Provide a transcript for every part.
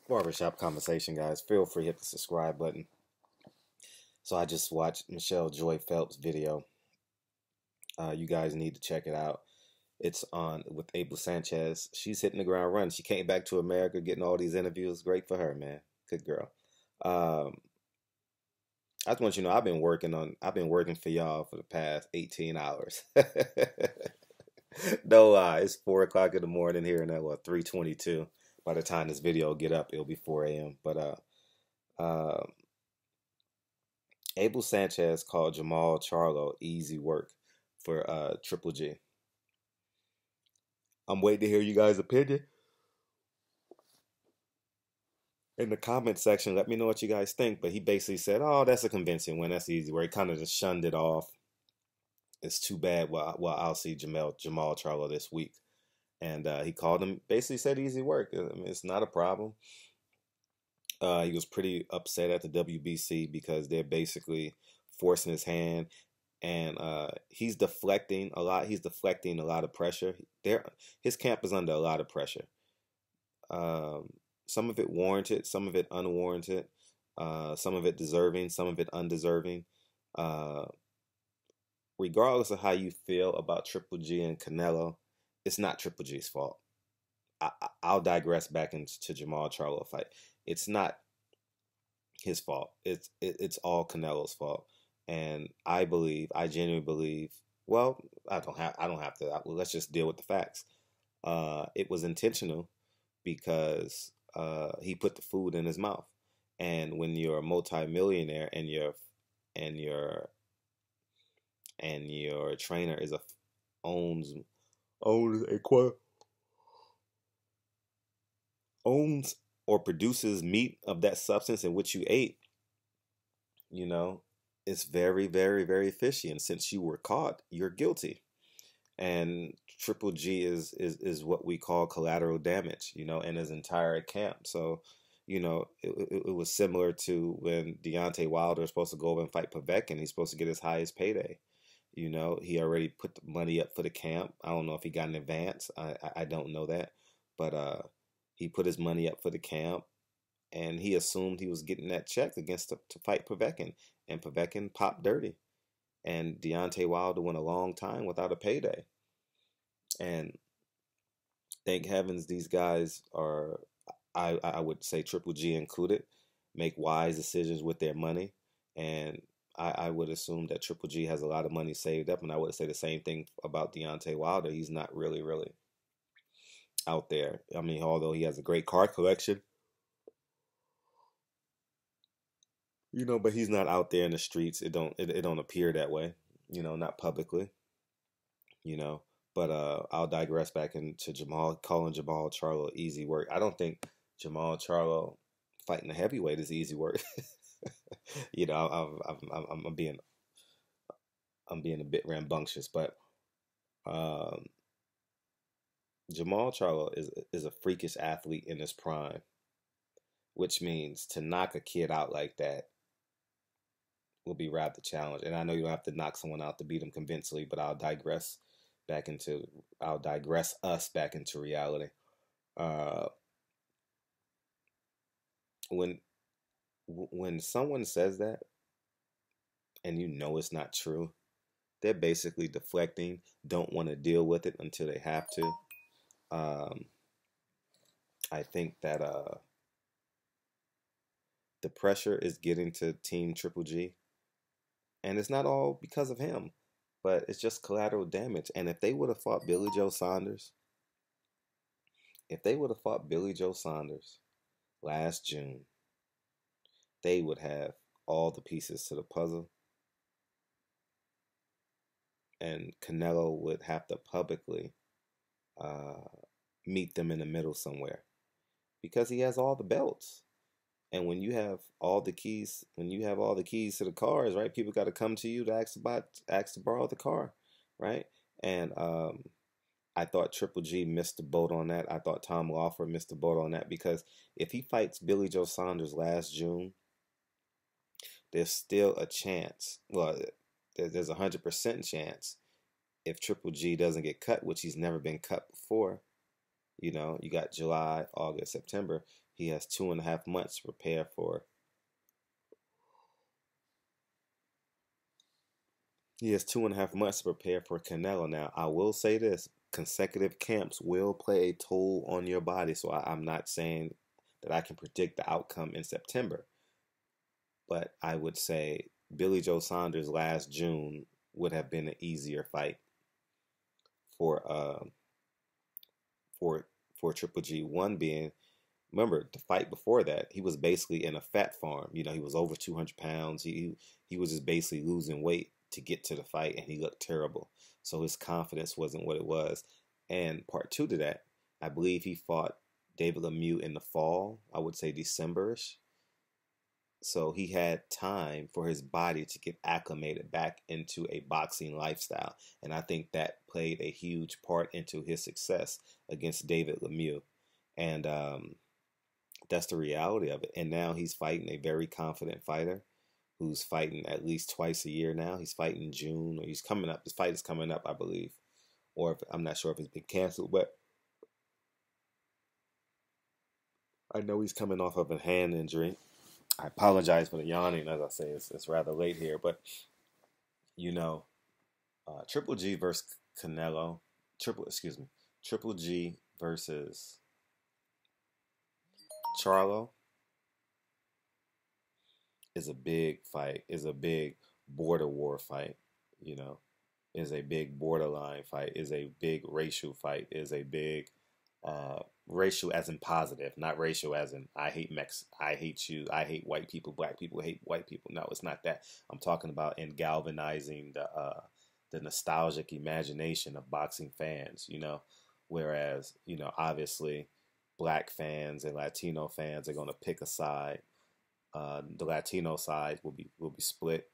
Barbershop conversation, guys. Feel free to hit the subscribe button. So I just watched Michelle Joy Phelps' video. You guys need to check it out. It's on with Abel Sanchez. She's hitting the ground running. She came back to America, getting all these interviews. Great for her, man. Good girl. Um, I just want you to know I've been working for y'all for the past 18 hours. No lie. It's 4 o'clock in the morning here and at what 3:22. By the time this video will get up, it'll be 4 a.m. Uh Abel Sanchez called Jamal Charlo easy work for Triple G. I'm waiting to hear you guys' opinion in the comment section. Let me know what you guys think. But he basically said, "Oh, that's a convincing win. That's easy work." He kind of just shunned it off. It's too bad. Well, I'll see Jamal Charlo this week, and he called him. Basically said easy work. I mean, it's not a problem. He was pretty upset at the WBC because they're basically forcing his hand, and he's deflecting a lot. He's deflecting a lot of pressure. His camp is under a lot of pressure. Um, some of it warranted, some of it unwarranted, some of it deserving, some of it undeserving. Uh, Regardless of how you feel about Triple G and Canelo, it's not Triple G's fault. I'll digress back into Jamal Charlo fight. It's not his fault. It's all Canelo's fault, and I genuinely believe. Well, I don't have to. Let's just deal with the facts. It was intentional because he put the food in his mouth, and when you're a multimillionaire and your and your trainer owns owns a quote owns or produces meat of that substance in which you ate, you know, it's very, very, very fishy. And since you were caught, you're guilty. And Triple G is what we call collateral damage, and his entire camp. So, it was similar to when Deontay Wilder is supposed to go over and fight Povetkin. He's supposed to get his highest payday. He already put the money up for the camp. I don't know if he got an advance. I don't know that, but he put his money up for the camp, and he assumed he was getting that check to fight Povetkin, and Povetkin popped dirty, and Deontay Wilder went a long time without a payday, and thank heavens these guys are, I would say Triple G included, make wise decisions with their money, and I would assume that Triple G has a lot of money saved up, and I would say the same thing about Deontay Wilder. He's not really, really out there. I mean, although he has a great card collection, but he's not out there in the streets. It don't appear that way, not publicly, you know. But I'll digress back into calling Jamal Charlo easy work. I don't think Jamal Charlo fighting a heavyweight is easy work. I'm being a bit rambunctious, but um, Jamal Charlo is a freakish athlete in his prime, which means to knock a kid out like that will be rather challenging. And I know you don't have to knock someone out to beat them convincingly, but I'll digress us back into reality. Uh, when when someone says that and it's not true, they're basically deflecting, don't want to deal with it until they have to. Um, I think that the pressure is getting to Team Triple G, and it's not all because of him, but it's just collateral damage. And if they would have fought Billy Joe Saunders, if they would have fought Billy Joe Saunders last June, they would have all the pieces to the puzzle, and Canelo would have to publicly uh, meet them in the middle somewhere because he has all the belts. And when you have all the keys, to the cars, right? People got to come to you to ask to borrow the car, right? And I thought Triple G missed the boat on that. I thought Tom Lawford missed the boat on that because if he fights Billy Joe Saunders last June, there's still a chance. Well, there's 100% chance if Triple G doesn't get cut, which he's never been cut before. You got July, August, September. He has 2.5 months to prepare for. He has 2.5 months to prepare for Canelo. Now, I will say this: consecutive camps will play a toll on your body. So I'm not saying that I can predict the outcome in September, but I would say Billy Joe Saunders last June would have been an easier fight for for for Triple G. One being, remember the fight before that, he was basically in a fat farm. You know, he was over 200 pounds. He was just basically losing weight to get to the fight, and he looked terrible. So his confidence wasn't what it was. And part two to that, I believe he fought David Lemieux in the fall. I would say Decemberish. So he had time for his body to get acclimated back into a boxing lifestyle. And I think that played a huge part into his success against David Lemieux. And that's the reality of it. And now he's fighting a very confident fighter who's fighting at least twice a year now. He's fighting in June, or he's coming up. His fight is coming up, I believe. Or if, I'm not sure if it's been canceled, but I know he's coming off of a hand injury. I apologize for the yawning. As I say, it's rather late here, but you know, Triple G versus Canelo, Triple G versus Charlo is a big fight. Is a big border war fight. You know, is a big borderline fight. Is a big racial fight. Is a big racial as in positive, not racial as in I hate I hate you, I hate white people, black people hate white people. No, it's not that. I'm talking about in galvanizing the nostalgic imagination of boxing fans, you know, whereas, you know, obviously black fans and Latino fans are going to pick a side. The Latino side will be split,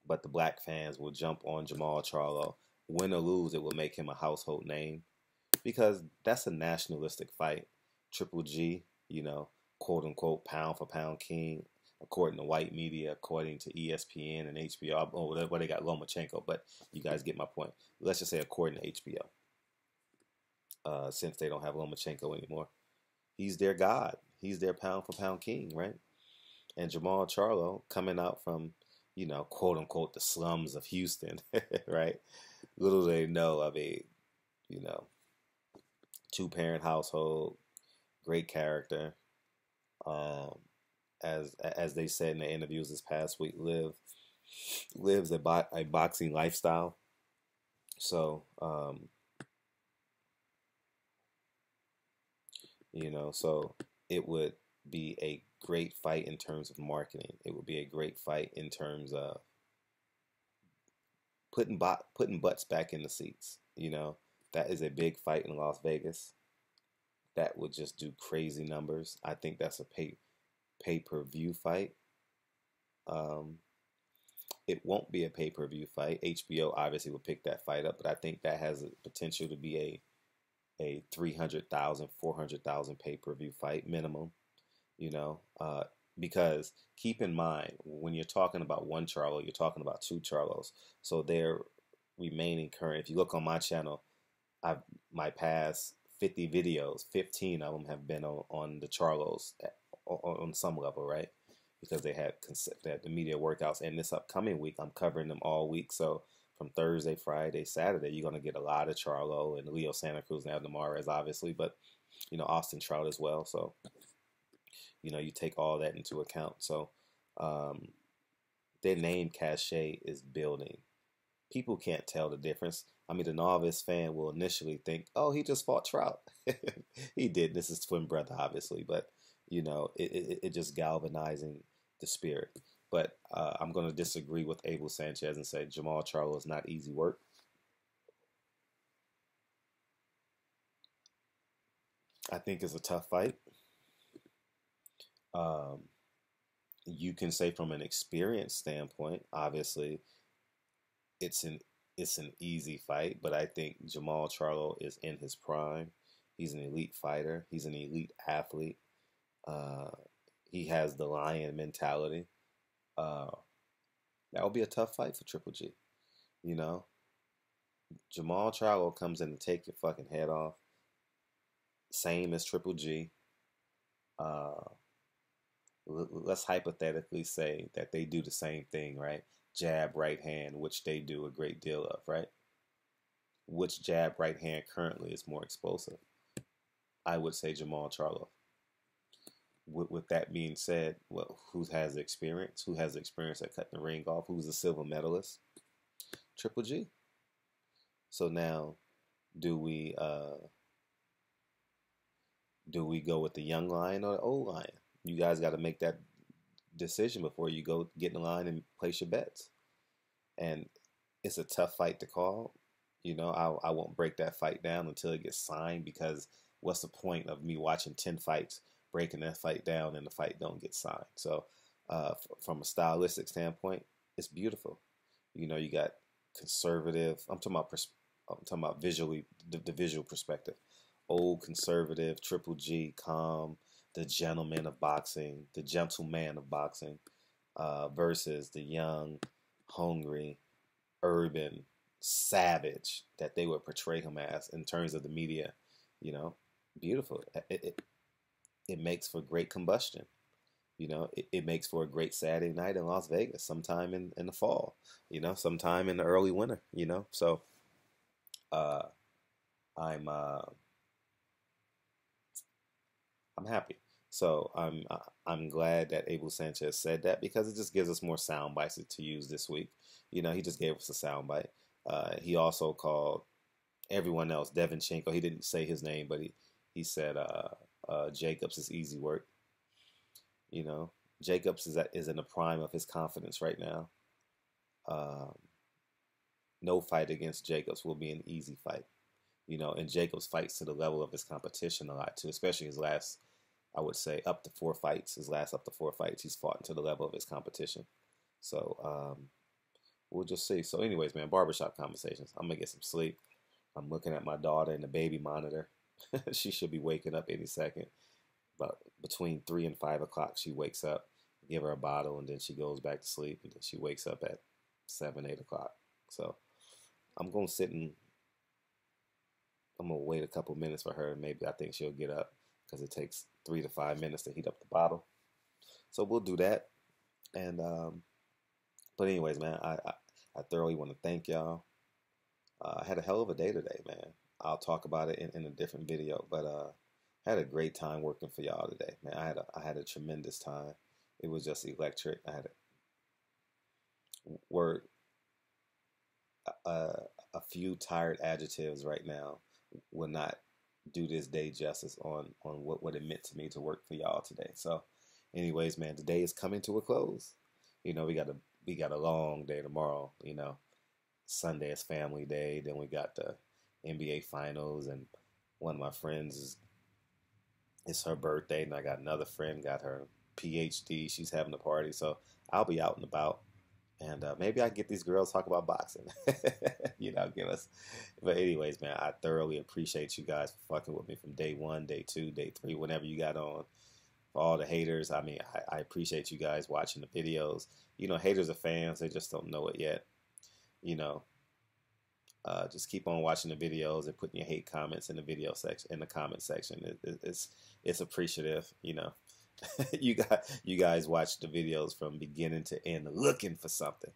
but the black fans will jump on Jamal Charlo. Win or lose, it will make him a household name, because that's a nationalistic fight. Triple G, you know, quote unquote, pound for pound king, according to white media, according to ESPN and HBO. Oh, well, they got Lomachenko, but you guys get my point. Let's just say according to HBO, since they don't have Lomachenko anymore. He's their god. He's their pound for pound king, right? And Jamal Charlo coming out from, you know, quote unquote, the slums of Houston, right? Little they know of a, you know, two-parent household, great character. Um, as they said in the interviews this past week, lives a boxing lifestyle. So you know, so it would be a great fight in terms of marketing. It would be a great fight in terms of putting butts back in the seats. You know, that is a big fight in Las Vegas. That would just do crazy numbers. I think that's a pay-per-view fight. Um, it won't be a pay-per-view fight. HBO obviously will pick that fight up, but I think that has a potential to be a 300,000, 400,000 pay-per-view fight minimum. You know, because keep in mind, when you're talking about one Charlo, you're talking about two Charlos. So they're remaining current. If you look on my channel, my past 50 videos, 15 of them have been on the Charlos on some level, right? Because they had the media workouts, and this upcoming week I'm covering them all week. So from Thursday, Friday, Saturday, you're gonna get a lot of Charlo and Leo Santa Cruz and Abner Mares, obviously, but you know, Austin Trout as well. So you know, you take all that into account. So um, their name cachet is building. People can't tell the difference. I mean, the novice fan will initially think, "Oh, he just fought Trout." He did. This is twin brother, obviously, but you know, it just galvanizing the spirit. But I'm going to disagree with Abel Sanchez and say Jamal Charlo is not easy work. I think it's a tough fight. Um, you can say from an experience standpoint, obviously, it's an it's an easy fight, but I think Jamal Charlo is in his prime. He's an elite fighter. He's an elite athlete. Uh, he has the lion mentality. Uh, that would be a tough fight for Triple G. You know, Jamal Charlo comes in to take your fucking head off. Same as Triple G. Uh, let's hypothetically say that they do the same thing, right? Jab, right hand, which they do a great deal of, right? Which jab, right hand currently is more explosive? I would say Jamal Charlo. With that being said, well, who has the experience? Who has the experience at cutting the ring off? Who's a silver medalist? Triple G. So now, do we go with the young lion or the old lion? You guys got to make that decision before you go get in the line and place your bets. And it's a tough fight to call. I won't break that fight down until it gets signed, because what's the point of me watching 10 fights, breaking that fight down, and the fight don't get signed? So from a stylistic standpoint, it's beautiful. You got conservative. I'm talking about visually, the visual perspective. Old conservative Triple G, calm, the gentleman of boxing, the gentleman of boxing, versus the young, hungry, urban savage that they would portray him as in terms of the media. You know, beautiful. It makes for great combustion. It makes for a great Saturday night in Las Vegas, sometime in the fall. Sometime in the early winter. So uh, I'm I'm happy. So I'm glad that Abel Sanchez said that, because it just gives us more sound bites to use this week. He just gave us a sound bite. He also called everyone else Devin Chinko. He didn't say his name, but he said Jacobs is easy work. Jacobs is in the prime of his confidence right now. Um, no fight against Jacobs will be an easy fight. And Jacobs fights to the level of his competition a lot too, especially his last, I would say, up to 4 fights. His last up to 4 fights, he's fought to the level of his competition. So we'll just see. So, anyways, man, barbershop conversations. I'm gonna get some sleep. I'm looking at my daughter in the baby monitor. She should be waking up any second. But between 3 and 5 o'clock, she wakes up. Give her a bottle, and then she goes back to sleep, and then she wakes up at 7, 8 o'clock. So I'm gonna sit and I'm gonna wait a couple minutes for her. Maybe I think she'll get up, because it takes 3 to 5 minutes to heat up the bottle. So we'll do that. And but anyways, man, I thoroughly want to thank y'all. I had a hell of a day today, man. I'll talk about it in a different video, but I had a great time working for y'all today, man. I had a tremendous time. It was just electric. I had word a few tired adjectives right now will not do this day justice on what it meant to me to work for y'all today. So, anyways, man, today is coming to a close. We got a long day tomorrow. Sunday is family day. Then we got the NBA finals, and one of my friends it's her birthday, and I got another friend got her PhD. She's having a party, so I'll be out and about. And maybe I can get these girls talk about boxing. Give us. But anyways, man, I thoroughly appreciate you guys for fucking with me from day one, day two, day three, whenever you got on. For all the haters, I mean, I appreciate you guys watching the videos. Haters are fans. They just don't know it yet. You know, just keep on watching the videos and putting your hate comments in the video section, in the comment section. It's appreciative. You guys watch the videos from beginning to end, looking for something,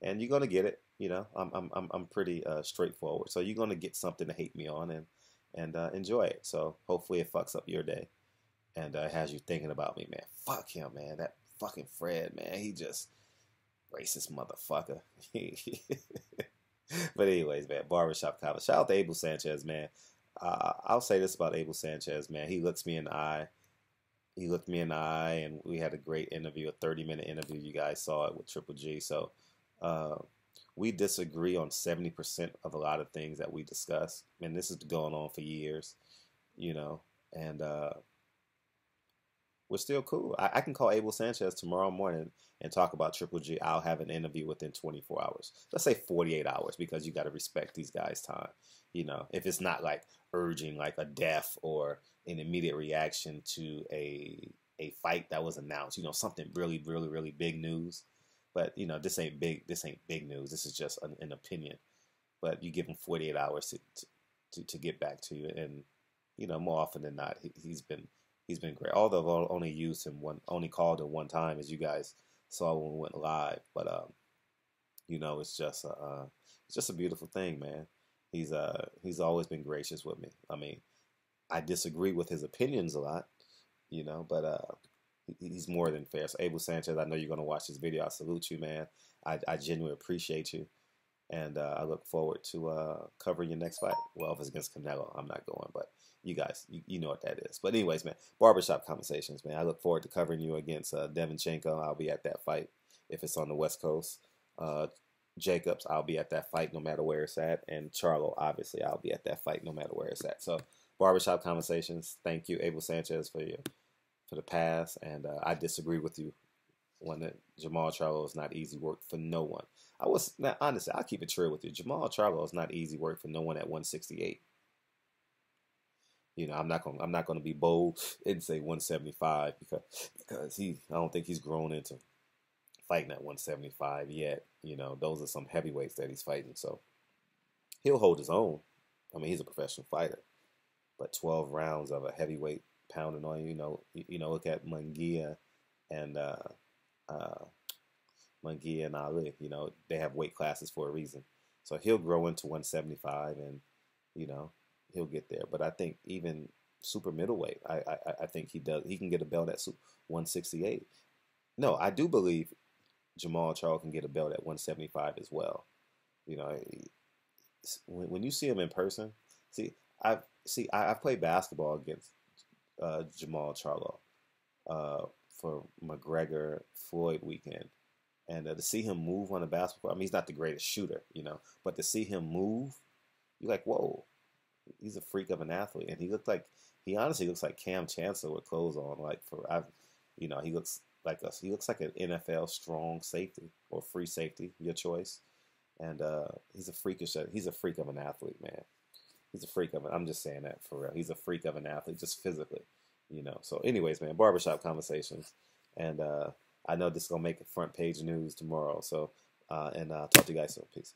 and you're gonna get it. I'm pretty straightforward, so you're gonna get something to hate me on and enjoy it. So hopefully it fucks up your day and has you thinking about me, man. Fuck him, man. That fucking Fred, man. He just racist motherfucker. But anyways, man, barbershop comment. Shout out to Abel Sanchez, man. I'll say this about Abel Sanchez, man. He looks me in the eye. He looked me in the eye, and we had a great interview, a 30-minute interview. You guys saw it with Triple G. So we disagree on 70% of a lot of things that we discuss, and this is going on for years, and we're still cool. I can call Abel Sanchez tomorrow morning and talk about Triple G. I'll have an interview within 24 hours. Let's say 48 hours, because you got to respect these guys' time. If it's not like urging like a death or an immediate reaction to a fight that was announced, something really, really, really big news. But this ain't big news. This is just an opinion. But you give him 48 hours to get back to you, and more often than not, He's been great. Although I've only used him only called him one time, as you guys saw when we went live. But it's just a beautiful thing, man. He's always been gracious with me. I mean, I disagree with his opinions a lot, but he's more than fair. So Abel Sanchez, I know you're gonna watch this video. I salute you, man. I genuinely appreciate you, and I look forward to covering your next fight. Well, if it's against Canelo, I'm not going, but you guys, you know what that is. But anyways, man, Barbershop Conversations, man. I look forward to covering you against Devinchenko. I'll be at that fight if it's on the West Coast. Jacobs, I'll be at that fight no matter where it's at. And Charlo, obviously, I'll be at that fight no matter where it's at. So, Barbershop Conversations, thank you, Abel Sanchez, for the pass. And I disagree with you when Jamal Charlo is not easy work for no one. Honestly, I'll keep it true with you. Jamal Charlo is not easy work for no one at 168. I'm not gonna be bold and say 175 because I don't think he's grown into fighting at 175 yet. Those are some heavyweights that he's fighting, so he'll hold his own. I mean, he's a professional fighter, but 12 rounds of a heavyweight pounding on you. Look at Munguia and Ali. They have weight classes for a reason, so he'll grow into 175, and he'll get there. But I think even super middleweight, I think he does. He can get a belt at 168. No, I do believe Jamal Charlo can get a belt at 175 as well. When you see him in person, I've played basketball against Jamal Charlo for McGregor Floyd weekend, and to see him move on a basketball, I mean, he's not the greatest shooter, but to see him move, you're like, whoa, he's a freak of an athlete, and he honestly looks like Cam Chancellor with clothes on. He looks like an NFL strong safety or free safety, your choice. And he's a freak of an athlete, man. I'm just saying that for real. He's a freak of an athlete, just physically, So anyways, man, Barbershop Conversations. And I know this is going to make front page news tomorrow. So, and I'll talk to you guys soon. Peace.